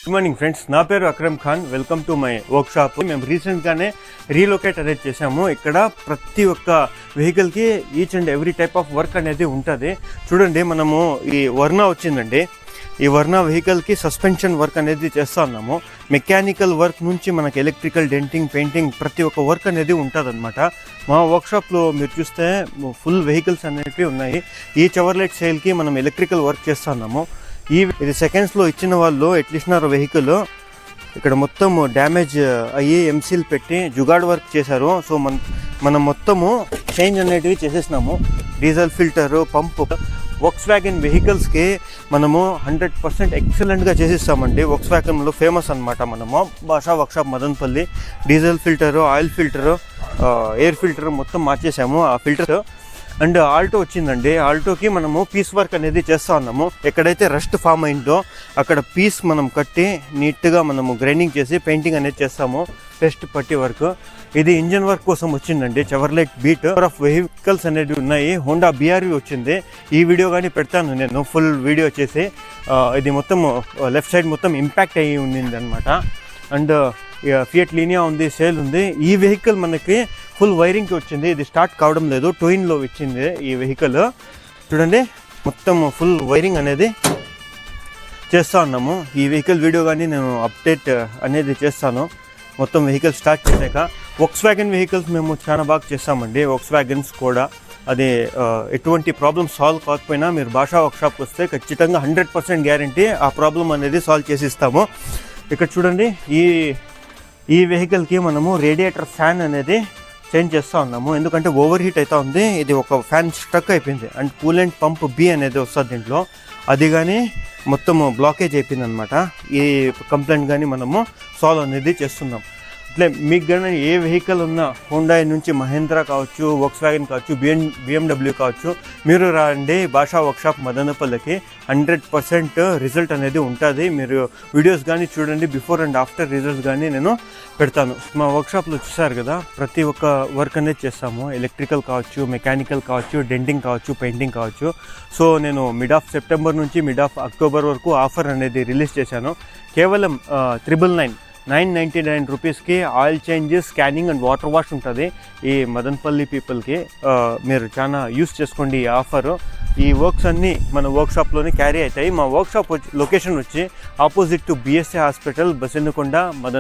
Good morning friends, నా పేరు Akram Khan. Welcome to my work shop. మేము రీసెంట్గానే రీలొకేట్ అనేది చేసాము. ఇక్కడ ప్రతి ఒక్క వెహికల్కి each and every type of work అనేది ఉంటుంది. చూడండి, మనము ఈ వర్నా వచ్చిందండి. ఈ వర్నా వెహికల్కి సస్పెన్షన్ వర్క్ అనేది చేస్తూ ఉన్నాము. మెకానికల్ వర్క్ నుంచి మనకి ఎలక్ట్రికల్, డెంటింగ్, పెయింటింగ్ ప్రతి ఒక్క వర్క్ అనేది ఉంటుంది అనమాట. మా వర్క్షాప్లో మీరు చూస్తే ఫుల్ వెహికల్స్ అనేవి ఉన్నాయి. ఈ చెవర్లెట్ సేల్కి మనం ఎలక్ట్రికల్ వర్క్ చేస్తూ ఉన్నాము. ఇది సెకండ్స్లో ఇచ్చిన వాళ్ళు ఎట్లిస్తున్నారు వెహికల్. ఇక్కడ మొత్తం డ్యామేజ్ అయ్యి ఎంసీల్ పెట్టి జుగాడ్ వర్క్ చేశారు. సో మనం మొత్తము చేంజ్ అనేటివి చేసేసినాము. డీజిల్ ఫిల్టరు, పంపు. వోక్స్ వ్యాగన్ వెహికల్స్కి మనము 100% ఎక్సలెంట్గా చేసిస్తామండి. వోక్స్ వ్యాగన్లో ఫేమస్ అనమాట. మనము భాషా workshop Madanapalle diesel filter, oil filter, air filter మొత్తం మార్చేసాము. ఆ ఫిల్టర్ అండ్ ఆల్టో వచ్చిందండి. ఆల్టోకి మనము పీస్ వర్క్ అనేది చేస్తూ ఉన్నాము. ఎక్కడైతే రస్ట్ ఫామ్ అయిందో అక్కడ పీస్ మనం కట్టి నీట్గా మనము గ్రైండింగ్ చేసి పెయింటింగ్ అనేది చేస్తాము. టెస్ట్ పట్టి వర్క్. ఇది ఇంజన్ వర్క్ కోసం వచ్చిందండి. చెవర్లెట్ బీట్ ఆఫ్ వెహికల్స్ అనేవి ఉన్నాయి. హోండా BRV వచ్చింది. ఈ వీడియో కానీ పెడతాను నేను ఫుల్ వీడియో చేసి. ఇది మొత్తం లెఫ్ట్ సైడ్ మొత్తం ఇంపాక్ట్ అయ్యి ఉండింది అనమాట. అండ్ ఫియట్ లీనియా ఉంది, సేల్ ఉంది. ఈ వెహికల్ మనకి ఫుల్ వైరింగ్కి వచ్చింది. ఇది స్టార్ట్ కావడం లేదు, టోయిన్లో వచ్చింది ఈ వెహికల్. చూడండి, మొత్తం ఫుల్ వైరింగ్ అనేది చేస్తూ ఉన్నాము. ఈ వెహికల్ వీడియో కానీ నేను అప్డేట్ అనేది చేస్తాను మొత్తం వెహికల్ స్టార్ట్ చేశాక. వోక్స్ వ్యాగన్ వెహికల్స్ మేము చాలా బాగా చేస్తామండి. వోక్స్ వ్యాగన్స్ కూడా అది ఎటువంటి ప్రాబ్లమ్ సాల్వ్ కాకపోయినా మీరు భాషా వర్క్షాప్కి వస్తే ఖచ్చితంగా 100% గ్యారంటీ ఆ ప్రాబ్లం అనేది సాల్వ్ చేసి ఇస్తాము. ఇక్కడ చూడండి, ఈ వెహికల్కి మనము రేడియేటర్ ఫ్యాన్ అనేది చేంజ్ చేస్తూ ఉన్నాము. ఎందుకంటే ఓవర్ హీట్ అవుతూ ఉంది. ఇది ఒక ఫ్యాన్ స్ట్రక్ అయిపోయింది. అండ్ కూలెంట్ పంప్ B అనేది వస్తుంది దీంట్లో. అది కానీ మొత్తము బ్లాకేజ్ అయిపోయింది అనమాట. ఈ కంప్లైంట్ కానీ మనము సాల్వ్ అనేది చేస్తున్నాం. అట్లే మీకు కానీ ఏ వెహికల్ ఉన్నా, హోండా నుంచి మహేంద్ర కావచ్చు, వోక్స్ వ్యాగన్ కావచ్చు, BMW కావచ్చు, మీరు రండి భాషా వర్క్షాప్ మదనపల్లికి. 100% రిజల్ట్ అనేది ఉంటుంది. మీరు వీడియోస్ కానీ చూడండి, బిఫోర్ అండ్ ఆఫ్టర్ రిజల్ట్స్ కానీ నేను పెడతాను. మా వర్క్షాప్లో చూసారు కదా, ప్రతి ఒక్క వర్క్ అనేది చేస్తాము. ఎలక్ట్రికల్ కావచ్చు, మెకానికల్ కావచ్చు, డెంటింగ్ కావచ్చు, పెయింటింగ్ కావచ్చు. సో నేను మిడ్ ఆఫ్ సెప్టెంబర్ నుంచి మిడ్ ఆఫ్ అక్టోబర్ వరకు ఆఫర్ అనేది రిలీజ్ చేశాను. కేవలం 999 రూపీస్కి oil change, scanning and water wash ఉంటుంది. ఈ మదనపల్లి పీపుల్కి మీరు చాలా యూస్ చేసుకోండి ఈ ఆఫరు. ఈ వర్క్స్ అన్నీ మన వర్క్షాప్లోనే క్యారీ అవుతాయి. మా వర్క్షాప్ లొకేషన్ వచ్చి ఆపోజిట్ టు BSA హాస్పిటల్, బసెన్నకొండ,